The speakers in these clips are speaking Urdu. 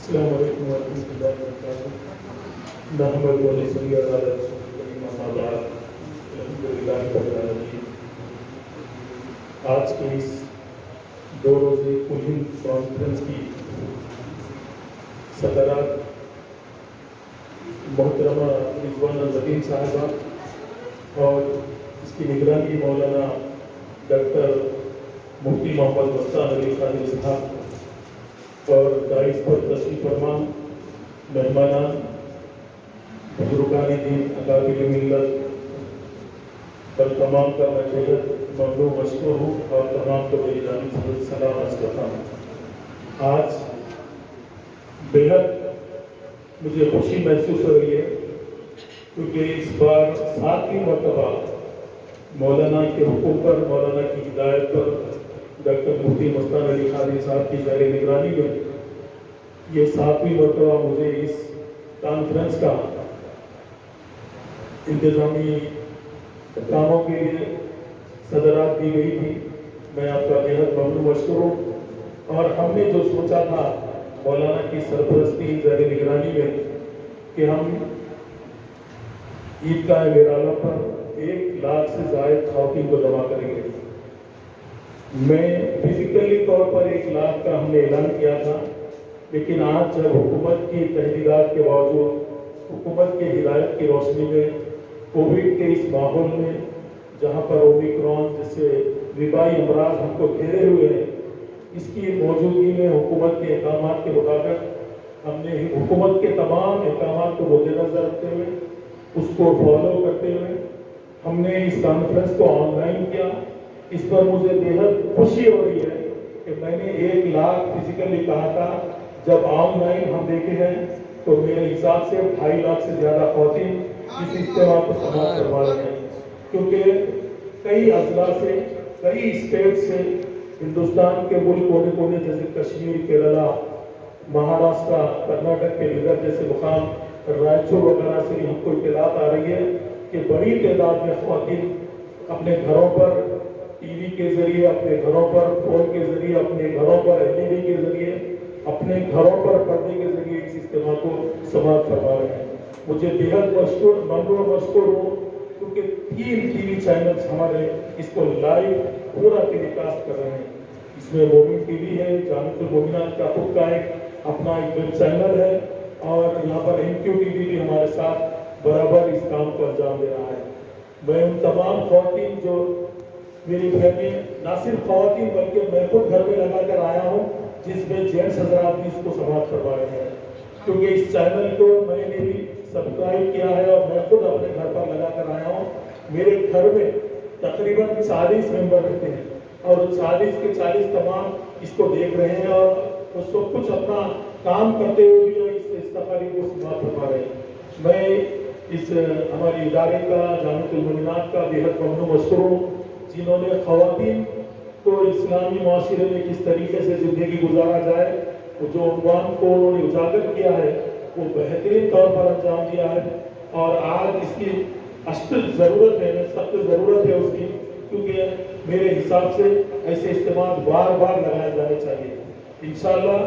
السلام علیکم ورحمۃ اللہ وبرکاتہ۔ نحمد و نصلی علی رسول الکریم، اما بعد، الحمدللہ رب العالمین۔ آج کے اس 2 روزے کل کانفرنس کی صدارت محترمہ رضوانہ زبین صاحبہ اور اس کی نگرانی مولانا ڈاکٹر مفتی محمد مستان علی قادری صاحب اور داعش پر تشریف فرما مہمانان، بزرگان دین، اکابر ملت پر تمام کا میں بےحد ممنون مشکور ہوں اور تمام کو میری جانب سے سلام عرض کرتا ہوں۔ آج بےحد مجھے خوشی محسوس ہو رہی ہے کیونکہ اس بار 7ویں مرتبہ مولانا کے حکم پر، مولانا کی ہدایت پر، ڈاکٹر مفتی مستان علی قادری صاحب کی زیر نگرانی میں یہ 7ویں مرتبہ مجھے اس کانفرنس کا انتظامی کاموں کے لیے صدارت دی گئی تھی۔ میں آپ کا بےحد ممنون مشکور ہوں اور ہم نے جو سوچا تھا مولانا کی سرپرستی زیر نگرانی میں کہ ہم عیدگاہ ویرالہ پر 1 لاکھ سے زائد خواتین کو جمع کریں گے۔ میں فزیکلی طور پر 1 لاکھ کا ہم نے اعلان کیا تھا، لیکن آج جب حکومت کی تحریرات کے باوجود، حکومت کی ہدایت کی روشنی میں، کووڈ کے اس ماحول میں جہاں پر اومیکرون جیسے وبائی امراض ہم کو گھیرے ہوئے ہیں، اس کی موجودگی میں حکومت کے احکامات کے مطابق ہم نے حکومت کے تمام احکامات کو مد نظر رکھتے ہوئے، اس کو فالو کرتے ہوئے ہم نے اس کانفرنس کو آن لائن کیا۔ اس پر مجھے بےحد خوشی ہو رہی ہے کہ میں نے 1 لاکھ فزیکلی کہا تھا، جب آن لائن ہم دیکھے ہیں تو میرے حساب سے 2.5 لاکھ سے زیادہ خواتین اس اجتماع کو سماعت کروا رہے ہیں، کیونکہ کئی اضلاع سے، کئی اسٹیٹ سے، ہندوستان کے ملک کونے کونے جیسے کشمیر، کیرلا، مہاراشٹر، کرناٹک کے دیگر جیسے مقام، رائچور وغیرہ سے ہم کو اطلاعات آ رہی ہے کہ بڑی تعداد میں خواتین اپنے گھروں پر ٹی وی کے ذریعے، اپنے گھروں پر فون کے ذریعے، اپنے گھروں پر LED کے ذریعے، اپنے گھروں پر پردے کے ذریعے اس اجتماع کو سماعت کروا رہے ہیں۔ مجھے بےحد ممنون مشکور ہوں کیونکہ 3 ٹی وی چینلز ہمارے اس کو لائیو پورا ٹیلی کاسٹ کر رہے ہیں۔ اس میں مومن ٹی وی ہے، جامعۃ المومنات کا خود کا اپنا ایک ویب چینل ہے، اور یہاں پر MQ TV بھی ہمارے ساتھ برابر اس کام کو انجام دے رہا ہے۔ میں ان تمام خواتین جو میری فیملی، نہ صرف خواتین بلکہ میں خود گھر میں لگا کر آیا ہوں، جس میں جینٹس حضرات بھی اس کو سماعت کروا رہے ہیں، کیونکہ اس چینل کو میں نے بھی سبسکرائب کیا ہے اور میں خود اپنے گھر پر لگا کر آیا ہوں۔ میرے گھر میں تقریباً 40 ممبر رہتے ہیں اور 40 کے 40 تمام اس کو دیکھ رہے ہیں اور وہ سب کچھ اپنا کام کرتے ہوئے بھی اس تقریب کو سماعت کروا رہے ہیں۔ میں اس ہمارے ادارے کا، جامعۃ المومنات کا بےحد ممنون مشکور ہوں، جنہوں نے خواتین کو اسلامی معاشرے میں کس طریقے سے زندگی گزارا جائے، جو عنوان کو انہوں نے اجاگر کیا ہے وہ بہترین طور پر انجام دیا ہے، اور آج اس کی اشد ضرورت ہے، سخت ضرورت ہے اس کی، کیونکہ میرے حساب سے ایسے اجتماع بار بار لگائے جانے چاہیے۔ انشاءاللہ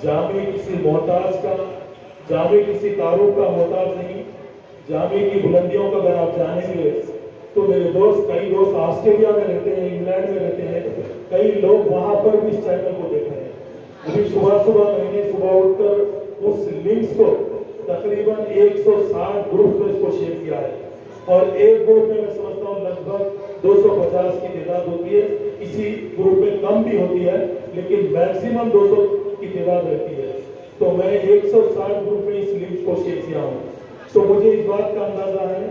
جامع کسی محتاج کا، جامع کسی تعارف کا محتاج نہیں۔ جامع کی بلندیوں کا اگر آپ جانیں گے تو میرے دوست، کئی دوست آسٹریلیا میں رہتے ہیں، انگلینڈ میں رہتے ہیں، کئی لوگ وہاں پر بھی اس چینل کو دیکھ رہے ہیں۔ ابھی صبح میں نے اٹھ کر اس لنکس کو تقریباً 160 گروپ میں اس کو شیئر کیا ہے، اور ایک گروپ میں سمجھتا ہوں لگ بھگ 250 کی تعداد ہوتی ہے، کسی گروپ میں کم بھی ہوتی ہے لیکن میکسیمم 200 کی تعداد رہتی ہے۔ تو میں 160 گروپ میں اس لنکس کو شیئر کیا ہوں، تو مجھے اس بات کا اندازہ ہے،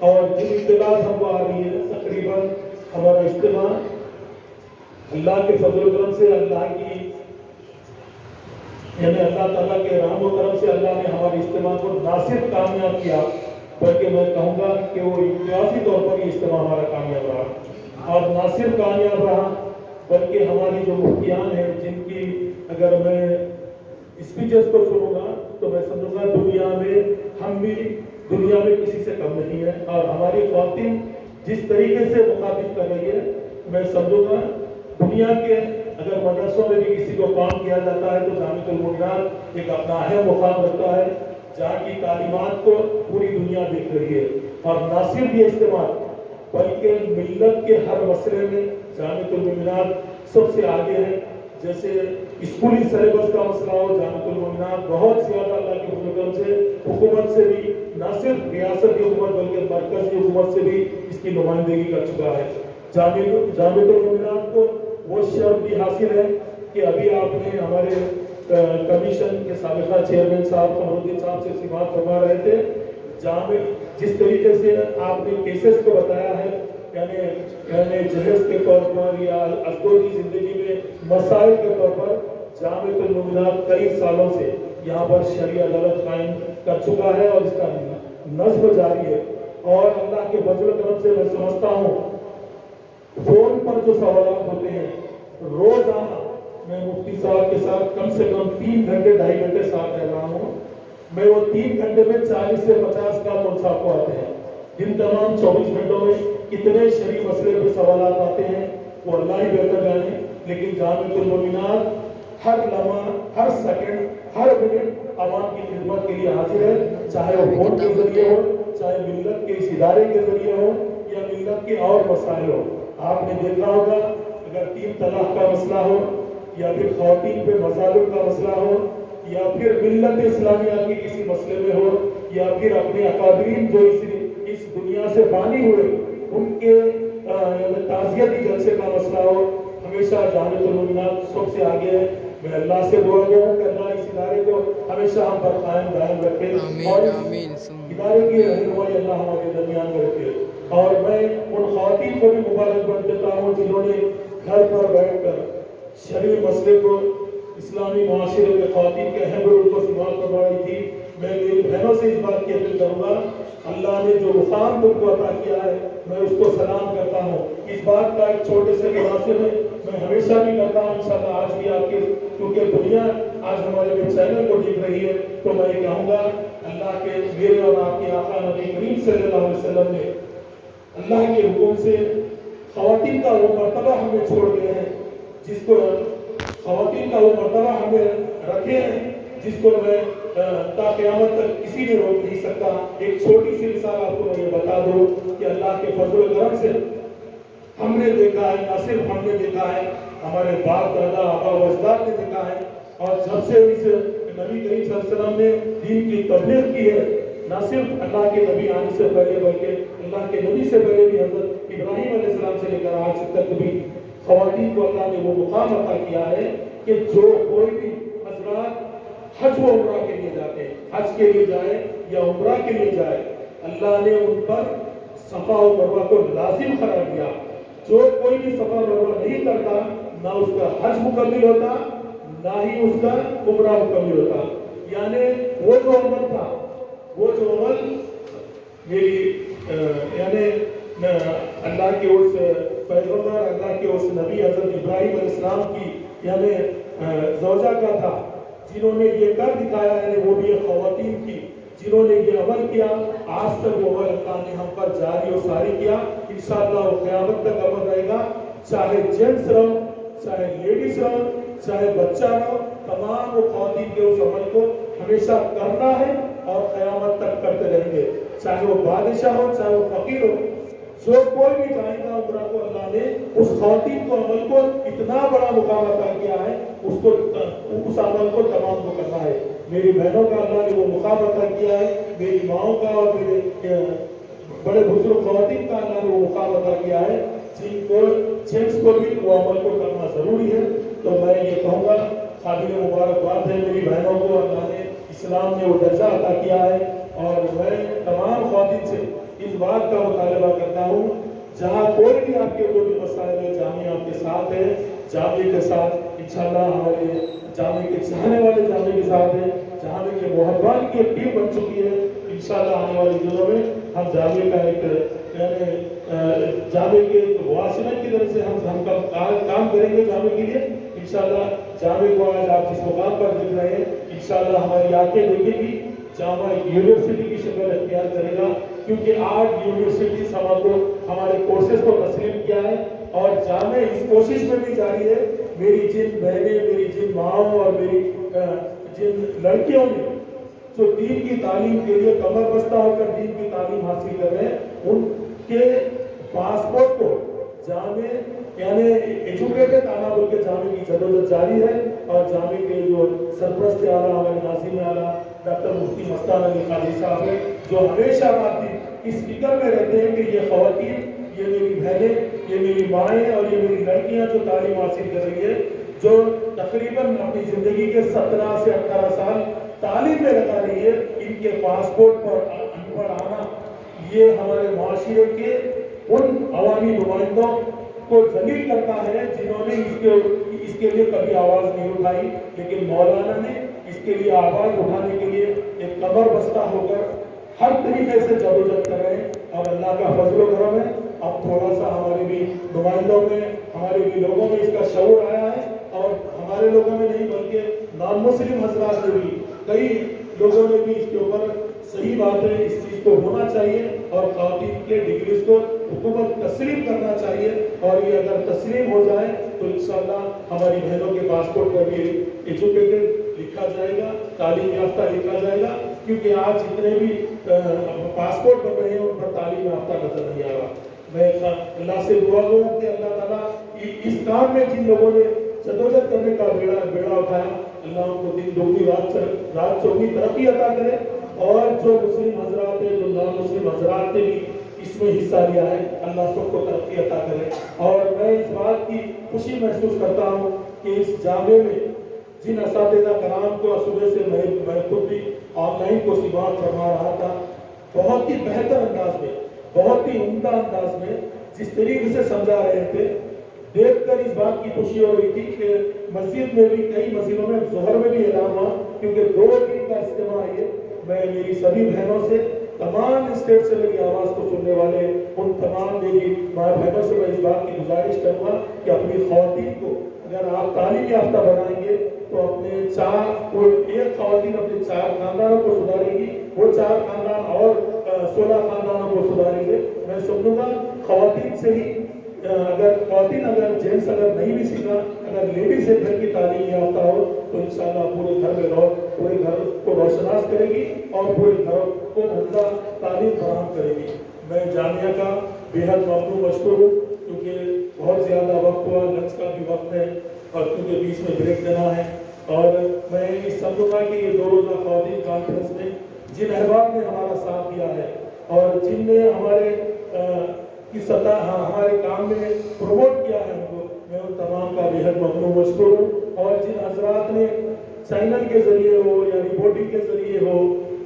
اور جن اطلاعات ہم کو آ رہی ہے تقریباً ہمارا اجتماع اللہ کے فضل و کرم سے، اللہ تعالیٰ کے رحم و کرم سے اللہ نے ہمارے اجتماع کو نہ صرف کامیاب کیا، بلکہ میں کہوں گا کہ وہ امتیازی طور پر یہ اجتماع ہمارا کامیاب رہا، اور نہ صرف کامیاب رہا بلکہ ہماری جو مفتیان ہیں، جن کی اگر میں اسپیچز کو سنوں گا تو میں سمجھوں گا دنیا میں ہم بھی دنیا میں کسی سے کم نہیں ہے، اور ہماری خواتین جس طریقے سے مخاطب کر رہی ہے میں سمجھوں گا دنیا کے اگر مدرسوں میں بھی کسی کو کام کیا جاتا ہے تو جامعۃ المومنات ایک اپنا اہم مقام رکھتا ہے، جہاں کی تعلیمات کو پوری دنیا دیکھ رہی ہے۔ اور نہ صرف یہ اجتماع بلکہ ملت کے ہر مسئلے میں جامعۃ المومنات سب سے آگے ہے۔ جیسے اسکولی سلیبس کا مسئلہ ہو، جامعۃ المومنات بہت زیادہ اللہ کے فضل و کرم سے حکومت سے بھی، نہ صرف ریاستی حکومت بلکہ مرکزی حکومت سے بھی اس کی نمائندگی کر چکا ہے۔ جامعۃ المومنات کو وہ شرف بھی حاصل ہے کہ ابھی آپ نے ہمارے کمیشن کے سابقہ چیئرمین صاحب قمر الدین صاحب سے بات فرما رہے تھے، جس طریقے سے آپ نے کیسز کو بتایا ہے، یعنی جہیز کے طور پر یا ازدواجی زندگی میں مسائل کے طور پر جامعۃ المومنات کئی سالوں سے یہاں پر شرعی عدالت قائم کر چکا ہے اور اس کا نظم جاری ہے۔ اور اللہ کے فضل و کرم سے میں سمجھتا ہوں فون پر جو سوالات ہوتے ہیں روزانہ، میں مفتی صاحب کے ساتھ کم سے کم 3 گھنٹے 2.5 گھنٹے ساتھ رہ رہا ہوں، میں وہ 3 گھنٹے میں 40 سے 50 کا منصاف کو آتے ہیں۔ جن تمام 24 گھنٹوں میں کتنے شرعی مسئلے پہ سوالات آتے ہیں وہ اللہ ہی بہتر جانے، لیکن جامعۃ المومنات ہر لمحہ، ہر سیکنڈ، ہر منٹ عوام کی خدمت کے لیے حاضر ہے، چاہے وہ ووٹ کے ذریعے ہو، چاہے ملت کے اس ادارے کے ذریعے ہو یا ملت کے اور مسائل ہو۔ آپ نے دیکھا ہوگا اگر 3 طلاق کا مسئلہ ہو یا پھر خواتین پہ مظالم کا مسئلہ ہو یا پھر ملت اسلامیہ کے کسی مسئلے میں ہو یا پھر اپنے اکابرین جو اس دنیا سے فانی ہوئے ان کے تعزیتی جلسے کا مسئلہ ہو، ہمیشہ جامعۃ المومنات سب سے آگے ہے۔ میں اللہ سے دعا کروں کہ اللہ اس ادارے کو ہمیشہ ہم پر قائم دائم رکھے اور اس ادارے کی رہنمائی اللہ ہمارے درمیان میں رکھے۔ اور میں ان خواتین کو بھی مبارکباد دیتا ہوں جنہوں نے گھر پر بیٹھ کر شرعی مسئلے کو اسلامی معاشرے میں خواتین کے اہم رول کو سماعت کروائی تھی۔ میں میری بہنوں سے اس بات کی اپیل کروں گا، اللہ نے جو مقام تم کو عطا کیا ہے میں اس کو سلام کرتا ہوں۔ اس بات کا ایک چھوٹے سے خلاصے میں ہمیشہ بھی کرتا ہوں، انشاءاللہ آج بھی آپ کے، کیونکہ دنیا آج ہمارے چینل کو دیکھ رہی ہے، تو میں یہ کہوں گا اللہ کے میرے اور آپ کے آقا نبی کریم صلی اللہ علیہ وسلم نے اللہ کے حکم سے خواتین کا وہ مرتبہ ہمیں چھوڑ گئے ہیں، جس کو خواتین کا وہ مرتبہ ہمیں رکھے ہیں جس کو میں تا قیامت تک کسی نے روک نہیں سکتا۔ ایک چھوٹی سی مثال آپ کو میں یہ بتا دوں کہ اللہ کے فضل و کرم سے ہم نے دیکھا ہے، نہ صرف ہم نے دیکھا ہے، ہمارے باپ دادا آبا و اجداد نے دیکھا ہے، اور جب سے اس نبی کریم صلی اللہ علیہ وسلم نے دین کی تبلیغ کی ہے، نہ صرف اللہ کے نبی آنے سے پہلے بلکہ اللہ کے نبی سے پہلے بھی حضرت ابراہیم علیہ السلام سے لے کر آج تک بھی خواتین کو اللہ نے وہ مقام عطا کیا ہے کہ جو کوئی بھی حضرات حج و عمرہ کے لیے جاتے ہیں، حج کے لیے جائے یا عمرہ کے لیے جائے، اللہ نے ان پر صفا و مروہ کو لازم قرار دیا۔ جو کوئی بھی صفا و مروہ نہیں کرتا، نہ اس کا حج مکمل ہوتا، نہ ہی اس کا عمرہ مکمل ہوتا۔ یعنی وہ جو عمل تھا، وہ جو عمل میری یعنی اللہ کے اس پیغمبر، اللہ کے اس نبی حضرت ابراہیم علیہ السلام کی یعنی زوجہ کا تھا، جنہوں نے یہ کر دکھایا، یعنی وہ بھی خواتین کی جنہوں نے یہ عمل کیا، آج تک وہ عمل اللہ نے ہم پر جاری و ساری کیا۔ انشاءاللہ وہ قیامت تک عمل رہے گا، چاہے جینٹس رہو، چاہے لیڈیز رہو، چاہے بچہ رہو، تمام وہ خواتین کے اس عمل کو ہمیشہ کرنا ہے اور قیامت تک کرتے رہیں گے، چاہے وہ بادشاہ ہو، چاہے وہ فقیر ہو۔ جو کوئی بھی جائے گا عمرہ کو، اللہ نے اس خواتین کو عمل کو اتنا بڑا مقام عطا کیا ہے، اس عمل کو تمام کو کرنا ہے۔ میری بہنوں کا اللہ نے وہ مقام عطا کیا ہے، میری ماؤں کا اور میرے بڑے بزرگ خواتین کا اللہ نے وہ مقام عطا کیا ہے، جن کو جینٹس کو بھی وہ عمل کو کرنا ضروری ہے۔ تو میں یہ کہوں گا قابل مبارکباد ہے میری بہنوں کو، اللہ نے اسلام نے وہ درجہ عطا کیا ہے، اور میں تمام خواتین سے اس بات کا مطالبہ کرتا ہوں، جہاں کوئی بھی آپ کے جو بھی مسائل ہے، جامعہ آپ کے ساتھ ہے، جامعہ کے ساتھ انشاءاللہ ہمارے جامعہ کے چاہنے والے جامعہ کے ساتھ ہے، جامعہ کے محبان کی ایک ٹیم بن چکی ہے۔ انشاءاللہ آنے والی دنوں میں ہم جامعہ کا ایک یعنی جامعہ کے واسطے کی طرف سے ہم کام کریں گے جامعہ کے لیے۔ انشاءاللہ جامعہ کو آج آپ جس مقام پر دیکھ رہے ہیں، انشاءاللہ ہماری آنکھیں دیکھیں گی، جامعہ یونیورسٹی کی شکل اختیار کرے گا، کیونکہ آج یونیورسٹی ہمارے کورسز کو تسلیم کیا ہے، اور جامعہ اس کوشش میں بھی جاری ہے میری جن بہنیں، میری جن ماؤں اور میری جن لڑکیوں نے جو دین کی تعلیم کے لیے کمر بستہ ہو کر دین کی تعلیم حاصل کر رہے ہیں، ان کے پاسپورٹ کو جامع یعنی ایجوکیٹڈ آنا بول کے جامع کی جدوجہد جاری ہے، اور جامع کے جو سرپرست اعلیٰ ہمارے ناظم اعلیٰ ڈاکٹر مفتی مستان علی قادری صاحب ہیں، جو ہمیشہ بات اس فکر میں رہتے ہیں کہ یہ خواتین، یہ میری بہنیں، یہ میری مائیں اور یہ میری لڑکیاں جو تعلیم حاصل کر رہی ہے، جو تقریباً اپنی زندگی کے 17 سے 18 سال تعلیم میں لگا رہی ہے، ان کے پاسپورٹ پر ان پڑھ آنا یہ ہمارے معاشرے کے ان عوامی نمائندوں کو ذلیل کرتا ہے جنہوں نے اس کے لیے کبھی آواز نہیں اٹھائی، لیکن مولانا نے اس کے لیے آواز اٹھانے کے لیے ایک کمر بستہ ہو کر ہر طریقے سے جدوجہد کر رہے ہیں، اور اللہ کا فضل و کرم ہے اب تھوڑا سا ہمارے بھی نمائندوں میں، ہمارے بھی لوگوں میں اس کا شعور آیا ہے، اور ہمارے لوگوں میں نہیں بلکہ نان مسلم حضرات میں بھی کئی لوگوں نے بھی اس کے اوپر صحیح بات ہے، اس چیز کو ہونا چاہیے، اور خواتین کے ڈگریز کو حکومت تسلیم کرنا چاہیے، اور یہ اگر تسلیم ہو جائے تو انشاءاللہ ہماری بہنوں کے پاسپورٹ پر بھی ایجوکیٹڈ لکھا جائے گا، تعلیم یافتہ لکھا جائے گا، کیونکہ آج جتنے بھی پاسپورٹ بن رہے ہیں ان پر تعلیم یافتہ نظر نہیں آ رہا۔ میں اللہ سے دعا کروں کہ اللہ تعالیٰ اس کام میں جن لوگوں نے جدوجہد کرنے کا بیڑا اٹھایا، اللہ ان کو دن دوگنی رات چوگنی ترقی عطا کرے، اور جو مسلم حضرات ہیں، جو نان مسلم حضرات نے بھی اس میں حصہ لیا ہے، اللہ سب کو ترقی عطا کرے۔ اور میں اس بات کی خوشی محسوس کرتا ہوں کہ اس جامعے میں جن اساتذہ کرام کو صبح سے میں خود بھی آن لائن کو سماعت فرما رہا تھا، بہت ہی بہتر انداز میں، بہت ہی عمدہ انداز میں جس طریقے سے سمجھا رہے تھے، دیکھ کر اس بات کی خوشی ہو رہی تھی کہ مسجد میں بھی، کئی مسجدوں میں ظہر میں بھی اعلان ہوا، کیونکہ 2 دن کا اجتماع ہے۔ میں میری سبھی بہنوں سے، تمام اسٹیٹ سے میری آواز کو سننے والے ان تمام میری ماں بہنوں سے میں اس بات کی گزارش کروں گا کہ اپنی خواتین کو اگر آپ تعلیم یافتہ بنائیں گے تو اپنے ایک خواتین اپنے 4 خاندانوں کو سدھارے گی، وہ 4 خاندان اور 16 خاندانوں کو سدھاریں گے۔ میں سمجھوں گا خواتین سے ہی، اگر جینس اگر نہیں بھی سیکھا، اگر لیڈیز سے گھر کی تعلیم یافتہ ہو تو انشاءاللہ پورے گھر میں پورے گھر کو روشناس کرے گی اور پورے گھر کو عمدہ تعلیم فراہم کرے گی۔ میں جامعہ کا بے حد ممنون مشکور ہوں، کیونکہ بہت زیادہ وقت ہوا، لنچ کا بھی وقت ہے، اور کیونکہ بیچ میں بریک دینا ہے، اور میں یہ سمجھوں گا کہ یہ 2 روزہ خواتین کانفرنس میں جن احباب نے ہمارا ساتھ دیا ہے اور جن نے ہمارے کی سطح ہمارے کام میں پروموٹ کیا ہے، ان کو میں ان تمام کا بے حد ممنون مشکور ہوں، اور جن حضرات نے چینل کے ذریعے ہو یا رپورٹنگ کے ذریعے ہو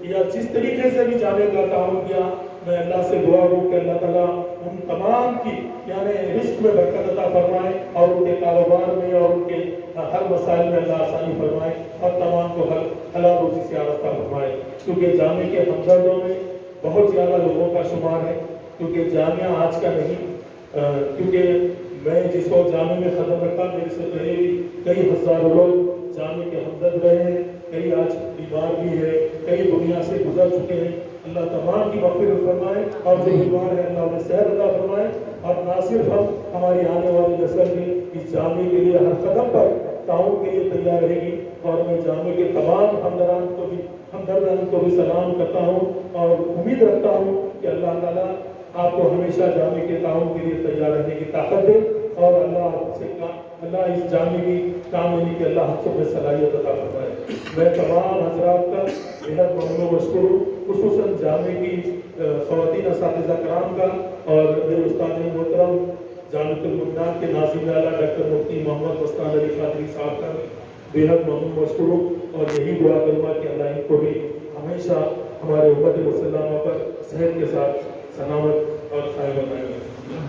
یا جس طریقے سے بھی جانے کا تعاون کیا، میں اللہ سے دعا کروں کہ اللہ تعالیٰ ان تمام کی یعنی رزق میں برکت عطا فرمائے، اور ان کے کاروبار میں اور ان کے ہر مسائل میں اللہ آسانی فرمائے، اور تمام کو حلال روزی سے آراستہ فرمائے، کیونکہ جامعہ کے ہمدردوں میں بہت زیادہ لوگوں کا شمار ہے، کیونکہ جامعہ آج کا نہیں، کیونکہ میں جس وقت جامعہ میں خدمت رکھا، میرے سے پہلے بھی کئی ہزاروں لوگ جامعہ کے ہمدرد رہے ہیں، کئی آج بیمار بھی ہے، کئی دنیا سے گزر چکے ہیں، اللہ تمام کی مغفرت فرمائے، اور جو بیمار ہے اللہ انہیں صحت عطا فرمائے، اور نہ صرف ہماری آنے والی نسل بھی اس جامعہ کے لیے ہر قدم پر تعاون کے لیے تیار رہے گی، اور میں جامعہ کے تمام ہمدردان کو بھی سلام کرتا ہوں، اور امید رکھتا ہوں کہ اللہ تعالیٰ آپ کو ہمیشہ جامعہ کے تعاون کے لیے تیار رہنے کی طاقت دے، اور اللہ اس جامعہ کی کام لینے کی اللہ ہم سب میں صلاحیت عطا فرمائے۔ میں تمام حضرات کا بے حد ممنون مشکور ہوں، خصوصاً جامعہ کی خواتین اساتذہ کرام کا، اور میرے استاد محترم جامعۃ المنان کے ناظم اعلیٰ ڈاکٹر مفتی محمد مستان علی قادری صاحب کا بے حد ممنون مشکور ہوں، اور یہی دعا کروں گا کہ اللہ ان کو بھی ہمیشہ ہمارے امت مسلمہ پر صحت کے ساتھ سلامت اور قائم بنائے گا۔